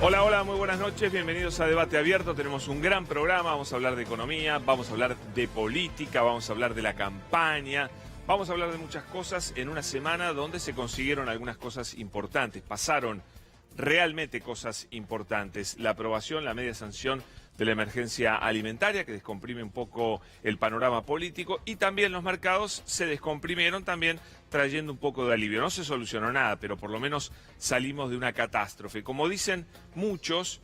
Hola, hola, muy buenas noches, bienvenidos a Debate Abierto. Tenemos un gran programa, vamos a hablar de economía, vamos a hablar de política, vamos a hablar de la campaña, vamos a hablar de muchas cosas en una semana donde se consiguieron algunas cosas importantes, pasaron realmente cosas importantes. La aprobación, la media sanción de la emergencia alimentaria, que descomprime un poco el panorama político, y también los mercados se descomprimieron también, trayendo un poco de alivio. No se solucionó nada, pero por lo menos salimos de una catástrofe. Como dicen muchos,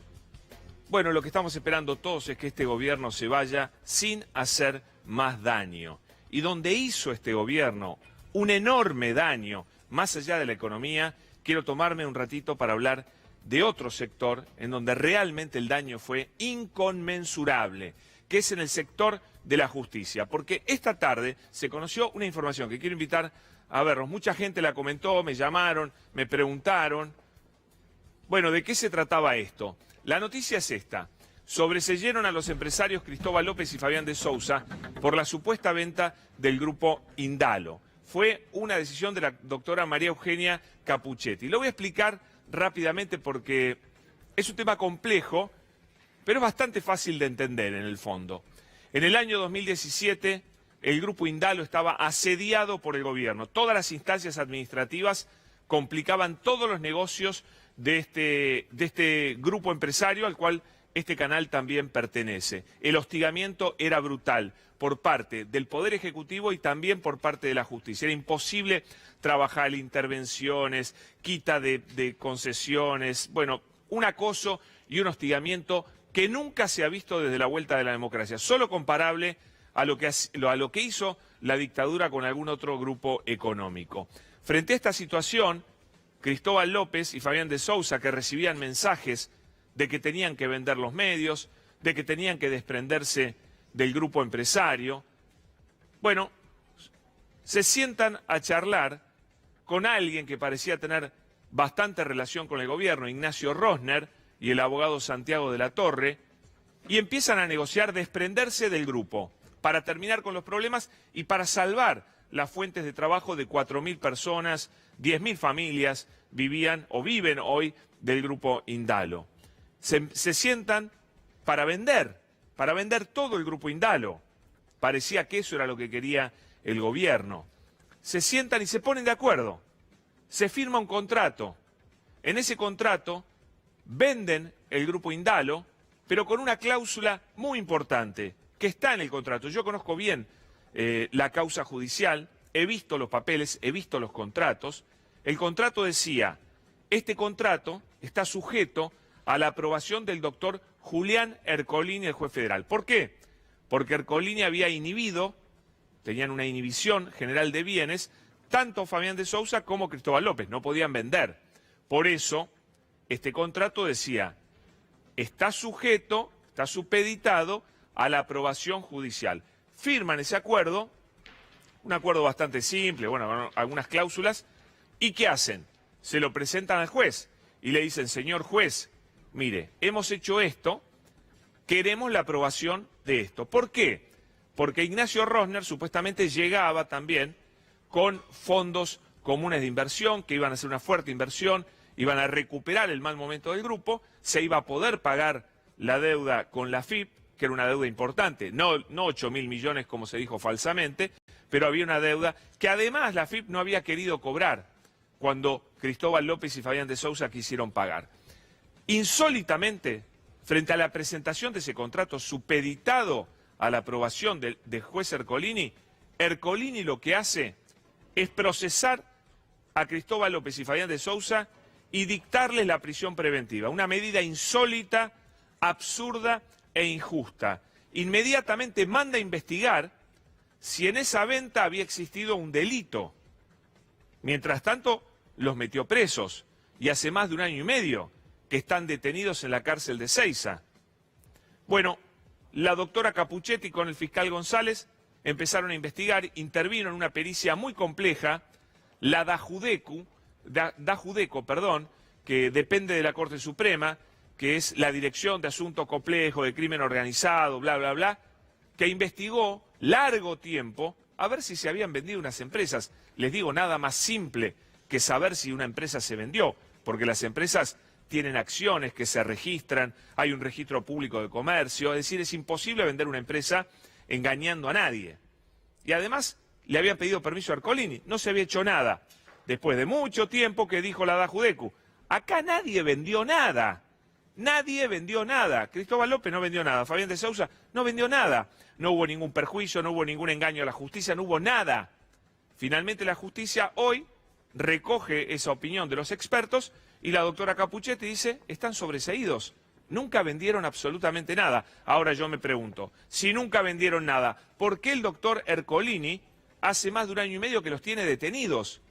bueno, lo que estamos esperando todos es que este gobierno se vaya sin hacer más daño. Y donde hizo este gobierno un enorme daño, más allá de la economía, quiero tomarme un ratito para hablar de otro sector en donde realmente el daño fue inconmensurable, que es en el sector de la justicia. Porque esta tarde se conoció una información que quiero invitar a vernos. Mucha gente la comentó, me llamaron, me preguntaron. Bueno, ¿de qué se trataba esto? La noticia es esta. Sobreseyeron a los empresarios Cristóbal López y Fabián de Sousa por la supuesta venta del grupo Indalo. Fue una decisión de la doctora María Eugenia Capuchetti. Lo voy a explicar rápidamente porque es un tema complejo, pero es bastante fácil de entender en el fondo. En el año 2017, el grupo Indalo estaba asediado por el gobierno. Todas las instancias administrativas complicaban todos los negocios de este grupo empresario al cual este canal también pertenece. El hostigamiento era brutal por parte del Poder Ejecutivo y también por parte de la justicia. Era imposible trabajar intervenciones, quita de concesiones, bueno, un acoso y un hostigamiento que nunca se ha visto desde la vuelta de la democracia, solo comparable a lo que hizo la dictadura con algún otro grupo económico. Frente a esta situación, Cristóbal López y Fabián de Sousa, que recibían mensajes de que tenían que vender los medios, de que tenían que desprenderse del grupo empresario, bueno, se sientan a charlar con alguien que parecía tener bastante relación con el gobierno, Ignacio Rosner y el abogado Santiago de la Torre, y empiezan a negociar desprenderse del grupo para terminar con los problemas y para salvar las fuentes de trabajo de 4.000 personas, 10.000 familias vivían o viven hoy del grupo Indalo. Se sientan para vender todo el grupo Indalo. Parecía que eso era lo que quería el gobierno. Se sientan y se ponen de acuerdo. Se firma un contrato. En ese contrato venden el grupo Indalo, pero con una cláusula muy importante que está en el contrato. Yo conozco bien la causa judicial, he visto los papeles, he visto los contratos. El contrato decía, este contrato está sujeto a la aprobación del doctor Julián Ercolini, el juez federal. ¿Por qué? Porque Ercolini había inhibido, tenían una inhibición general de bienes, tanto Fabián de Sousa como Cristóbal López, no podían vender. Por eso, este contrato decía, está sujeto, está supeditado a la aprobación judicial. Firman ese acuerdo, un acuerdo bastante simple, bueno, algunas cláusulas, ¿y qué hacen? Se lo presentan al juez y le dicen, señor juez, mire, hemos hecho esto, queremos la aprobación de esto. ¿Por qué? Porque Ignacio Rosner supuestamente llegaba también con fondos comunes de inversión, que iban a hacer una fuerte inversión, iban a recuperar el mal momento del grupo, se iba a poder pagar la deuda con la AFIP, que era una deuda importante, no 8.000 millones como se dijo falsamente, pero había una deuda que además la AFIP no había querido cobrar cuando Cristóbal López y Fabián de Sousa quisieron pagar. Insólitamente, frente a la presentación de ese contrato supeditado a la aprobación del juez Ercolini, Ercolini lo que hace es procesar a Cristóbal López y Fabián de Sousa y dictarles la prisión preventiva, una medida insólita, absurda e injusta. Inmediatamente manda a investigar si en esa venta había existido un delito. Mientras tanto, los metió presos y hace más de 1 año y medio que están detenidos en la cárcel de Seiza. Bueno, la doctora Capuchetti con el fiscal González empezaron a investigar, intervino en una pericia muy compleja, la Dajudeco, que depende de la Corte Suprema, que es la Dirección de Asuntos Complejos, de Crimen Organizado, bla, bla, bla, que investigó largo tiempo a ver si se habían vendido unas empresas. Les digo, nada más simple que saber si una empresa se vendió, porque las empresas tienen acciones que se registran, hay un registro público de comercio, es decir, es imposible vender una empresa engañando a nadie. Y además le habían pedido permiso a Ercolini, no se había hecho nada, después de mucho tiempo que dijo la Dajudecu. Acá nadie vendió nada, nadie vendió nada. Cristóbal López no vendió nada, Fabián de Sousa no vendió nada. No hubo ningún perjuicio, no hubo ningún engaño a la justicia, no hubo nada. Finalmente la justicia hoy recoge esa opinión de los expertos y la doctora Capuchetti dice, están sobreseídos, nunca vendieron absolutamente nada. Ahora yo me pregunto, si nunca vendieron nada, ¿por qué el doctor Ercolini hace más de 1 año y medio que los tiene detenidos?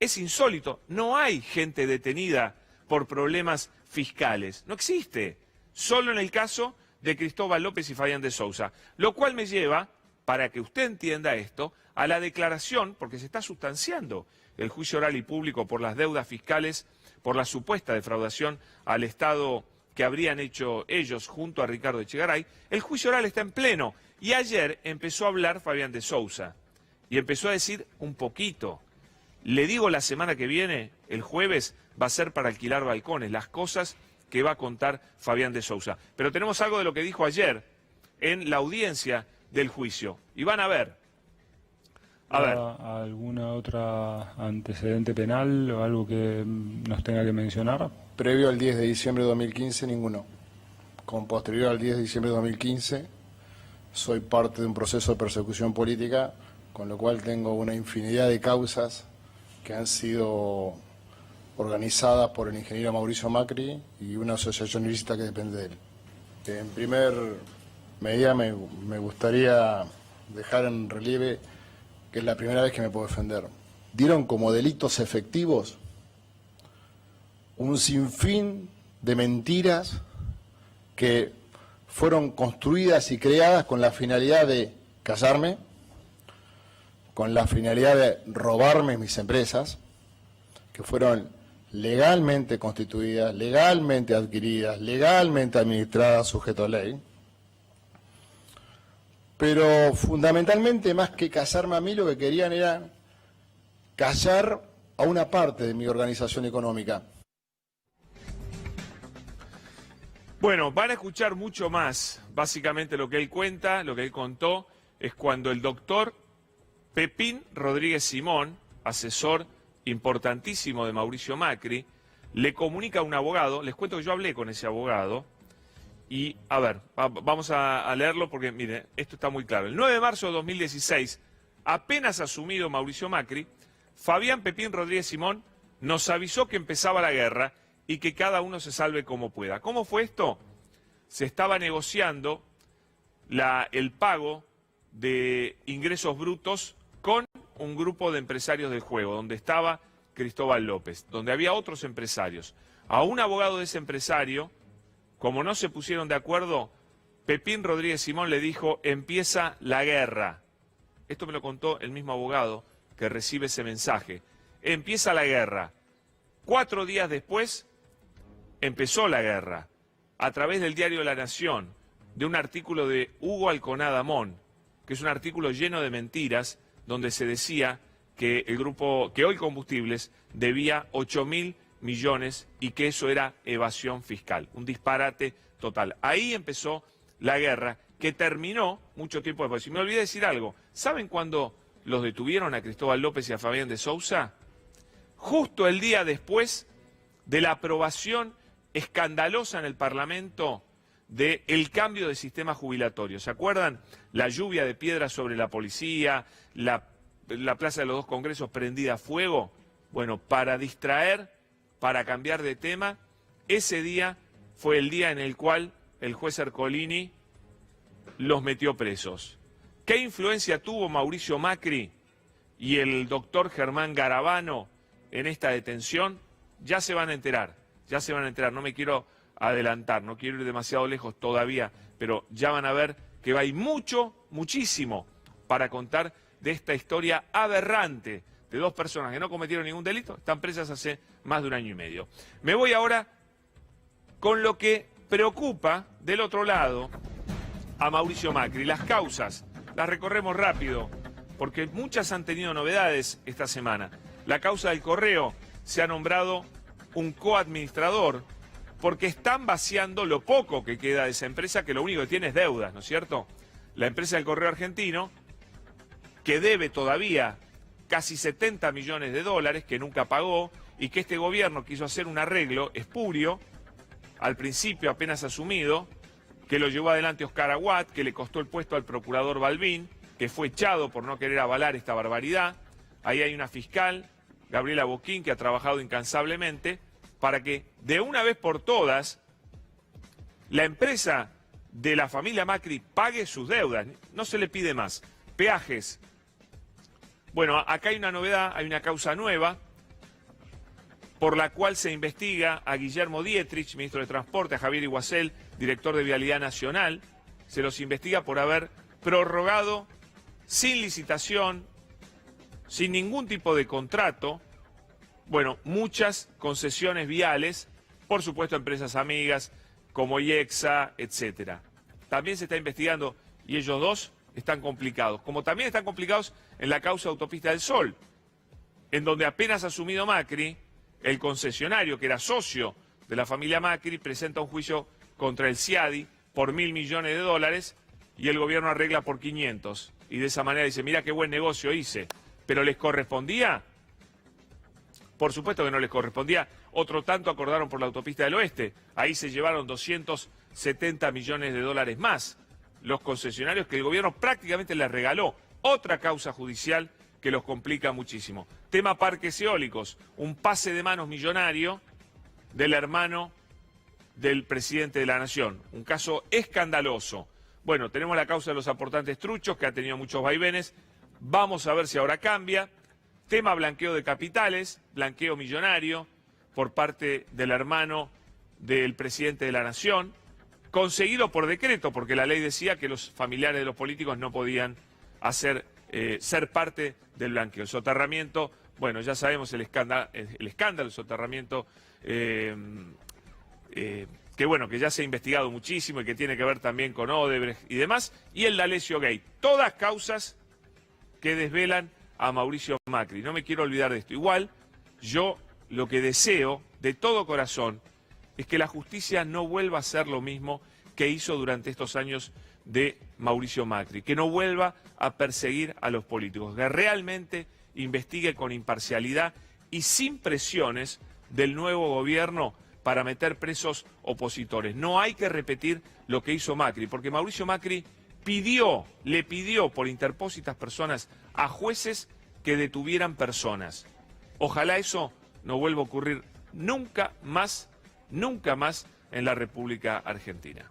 Es insólito, no hay gente detenida por problemas fiscales, no existe, solo en el caso de Cristóbal López y Fabián de Sousa, lo cual me lleva, para que usted entienda esto, a la declaración, porque se está sustanciando el juicio oral y público por las deudas fiscales, por la supuesta defraudación al Estado que habrían hecho ellos junto a Ricardo Echegaray. El juicio oral está en pleno y ayer empezó a hablar Fabián de Sousa y empezó a decir un poquito. Le digo, la semana que viene, el jueves, va a ser para alquilar balcones, las cosas que va a contar Fabián de Sousa. Pero tenemos algo de lo que dijo ayer en la audiencia del juicio. Y van a ver. A ver. ¿Alguna otra antecedente penal o algo que nos tenga que mencionar? Previo al 10 de diciembre de 2015, ninguno. Con posterior al 10 de diciembre de 2015, soy parte de un proceso de persecución política, con lo cual tengo una infinidad de causas que han sido organizadas por el ingeniero Mauricio Macri y una asociación ilícita que depende de él. En primer medida me gustaría dejar en relieve que es la primera vez que me puedo defender. Dieron como delitos efectivos un sinfín de mentiras que fueron construidas y creadas con la finalidad de callarme, con la finalidad de robarme mis empresas, que fueron legalmente constituidas, legalmente adquiridas, legalmente administradas, sujeto a ley. Pero fundamentalmente, más que callarme a mí, lo que querían era callar a una parte de mi organización económica. Bueno, van a escuchar mucho más. Básicamente lo que él cuenta, lo que él contó, es cuando el doctor Pepín Rodríguez Simón, asesor importantísimo de Mauricio Macri, le comunica a un abogado. Les cuento que yo hablé con ese abogado. Y, a ver, vamos a leerlo porque, miren, esto está muy claro. El 9 de marzo de 2016, apenas asumido Mauricio Macri, Fabián Pepín Rodríguez Simón nos avisó que empezaba la guerra y que cada uno se salve como pueda. ¿Cómo fue esto? Se estaba negociando el pago de ingresos brutos con un grupo de empresarios del juego, donde estaba Cristóbal López, donde había otros empresarios. A un abogado de ese empresario, como no se pusieron de acuerdo, Pepín Rodríguez Simón le dijo, empieza la guerra. Esto me lo contó el mismo abogado que recibe ese mensaje. Empieza la guerra. 4 días después, empezó la guerra. A través del diario La Nación, de un artículo de Hugo Alconada Mon, que es un artículo lleno de mentiras, donde se decía que el grupo, que Hoy Combustibles, debía 8.000 millones y que eso era evasión fiscal, un disparate total. Ahí empezó la guerra que terminó mucho tiempo después. Y me olvidé decir algo, ¿saben cuándo los detuvieron a Cristóbal López y a Fabián de Sousa? Justo el día después de la aprobación escandalosa en el Parlamento del cambio de sistema jubilatorio. ¿Se acuerdan? La lluvia de piedras sobre la policía, la Plaza de los Dos Congresos prendida a fuego. Bueno, para distraer, para cambiar de tema, ese día fue el día en el cual el juez Ercolini los metió presos. ¿Qué influencia tuvo Mauricio Macri y el doctor Germán Garabano en esta detención? Ya se van a enterar, no me quiero adelantar, no quiero ir demasiado lejos todavía, pero ya van a ver que hay muchísimo para contar de esta historia aberrante de 2 personas que no cometieron ningún delito, están presas hace más de 1 año y medio. Me voy ahora con lo que preocupa del otro lado a Mauricio Macri. Las causas, las recorremos rápido, porque muchas han tenido novedades esta semana. La causa del Correo, se ha nombrado un coadministrador porque están vaciando lo poco que queda de esa empresa, que lo único que tiene es deudas, ¿no es cierto? La empresa del Correo Argentino, que debe todavía casi 70 millones de dólares, que nunca pagó, y que este gobierno quiso hacer un arreglo espurio, al principio apenas asumido, que lo llevó adelante Oscar Aguad, que le costó el puesto al procurador Balbín, que fue echado por no querer avalar esta barbaridad. Ahí hay una fiscal, Gabriela Boquín, que ha trabajado incansablemente para que de una vez por todas la empresa de la familia Macri pague sus deudas. No se le pide más. Peajes. Bueno, acá hay una novedad, hay una causa nueva por la cual se investiga a Guillermo Dietrich, ministro de Transporte, a Javier Iguacel, director de Vialidad Nacional. Se los investiga por haber prorrogado sin licitación, sin ningún tipo de contrato, bueno, muchas concesiones viales, por supuesto empresas amigas como IEXA, etcétera. También se está investigando, y ellos dos están complicados, como también están complicados en la causa Autopista del Sol, en donde apenas asumido Macri, el concesionario, que era socio de la familia Macri, presenta un juicio contra el CIADI por 1.000 millones de dólares y el gobierno arregla por 500. Y de esa manera dice, mira qué buen negocio hice. ¿Pero les correspondía? Por supuesto que no les correspondía. Otro tanto acordaron por la autopista del oeste. Ahí se llevaron 270 millones de dólares más los concesionarios que el gobierno prácticamente les regaló. Otra causa judicial que los complica muchísimo. Tema parques eólicos, un pase de manos millonario del hermano del presidente de la Nación. Un caso escandaloso. Bueno, tenemos la causa de los aportantes truchos, que ha tenido muchos vaivenes. Vamos a ver si ahora cambia. Tema blanqueo de capitales, blanqueo millonario por parte del hermano del presidente de la Nación, conseguido por decreto, porque la ley decía que los familiares de los políticos no podían ser parte del blanqueo. El soterramiento, bueno, ya sabemos el escándalo, el soterramiento, que bueno, que ya se ha investigado muchísimo y que tiene que ver también con Odebrecht y demás, y el D'Alessio Gate. Todas causas que desvelan a Mauricio Macri. No me quiero olvidar de esto. Igual, yo lo que deseo de todo corazón es que la justicia no vuelva a hacer lo mismo que hizo durante estos años de Mauricio Macri, que no vuelva a perseguir a los políticos, que realmente investigue con imparcialidad y sin presiones del nuevo gobierno para meter presos opositores. No hay que repetir lo que hizo Macri, porque Mauricio Macri le pidió por interpósitas personas a jueces que detuvieran personas. Ojalá eso no vuelva a ocurrir nunca más en la República Argentina.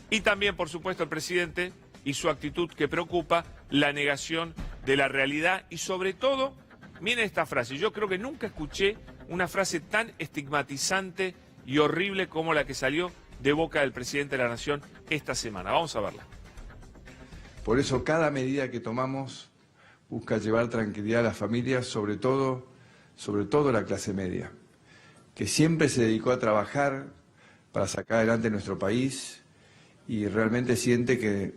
Y también, por supuesto, el presidente y su actitud que preocupa, la negación de la realidad y sobre todo, miren esta frase, yo creo que nunca escuché una frase tan estigmatizante y horrible como la que salió de boca del presidente de la Nación esta semana. Vamos a verla. Por eso cada medida que tomamos busca llevar tranquilidad a las familias, sobre todo la clase media, que siempre se dedicó a trabajar para sacar adelante nuestro país y realmente siente que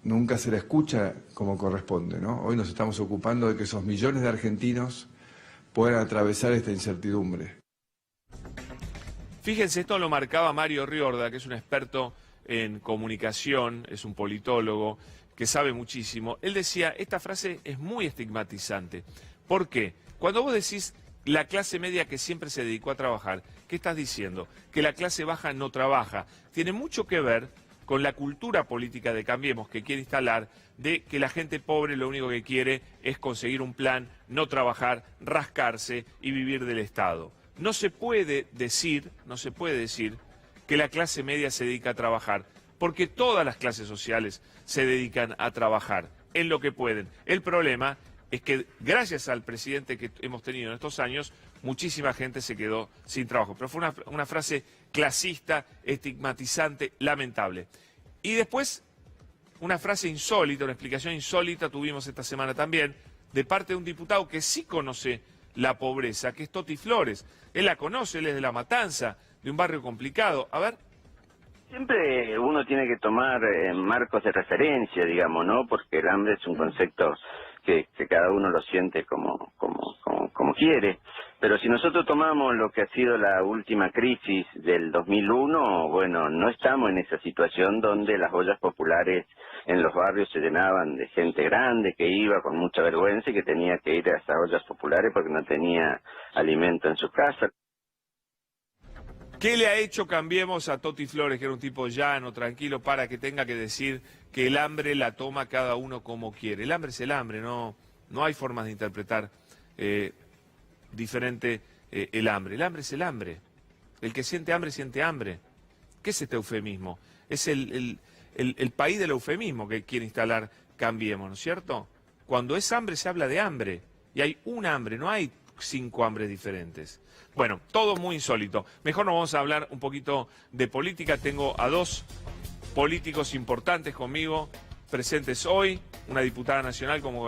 nunca se la escucha como corresponde, ¿no? Hoy nos estamos ocupando de que esos millones de argentinos puedan atravesar esta incertidumbre. Fíjense, esto lo marcaba Mario Riorda, que es un experto en comunicación, es un politólogo que sabe muchísimo. Él decía, esta frase es muy estigmatizante. ¿Por qué? Cuando vos decís la clase media que siempre se dedicó a trabajar, ¿qué estás diciendo? Que la clase baja no trabaja. Tiene mucho que ver con la cultura política de Cambiemos que quiere instalar, de que la gente pobre lo único que quiere es conseguir un plan, no trabajar, rascarse y vivir del Estado. No se puede decir que la clase media se dedica a trabajar, porque todas las clases sociales se dedican a trabajar en lo que pueden. El problema es que gracias al presidente que hemos tenido en estos años, muchísima gente se quedó sin trabajo. Pero fue una frase clasista, estigmatizante, lamentable. Y después, una frase insólita, una explicación insólita tuvimos esta semana también, de parte de un diputado que sí conoce la pobreza, que es Toti Flores. Él la conoce, él es de La Matanza, de un barrio complicado. A ver. Siempre uno tiene que tomar marcos de referencia, digamos, ¿no? Porque el hambre es un concepto que cada uno lo siente como quiere. Pero si nosotros tomamos lo que ha sido la última crisis del 2001, bueno, no estamos en esa situación donde las ollas populares en los barrios se llenaban de gente grande que iba con mucha vergüenza y que tenía que ir a esas ollas populares porque no tenía alimento en su casa. ¿Qué le ha hecho Cambiemos a Toti Flores, que era un tipo llano, tranquilo, para que tenga que decir que el hambre la toma cada uno como quiere? El hambre es el hambre, no hay formas de interpretar diferente el hambre. El hambre es el hambre. El que siente hambre, siente hambre. ¿Qué es este eufemismo? Es el país del eufemismo que quiere instalar Cambiemos, ¿no es cierto? Cuando es hambre se habla de hambre. Y hay un hambre, no hay 5 hambres diferentes. Bueno, todo muy insólito. Mejor nos vamos a hablar un poquito de política. Tengo a 2 políticos importantes conmigo presentes hoy. Una diputada nacional como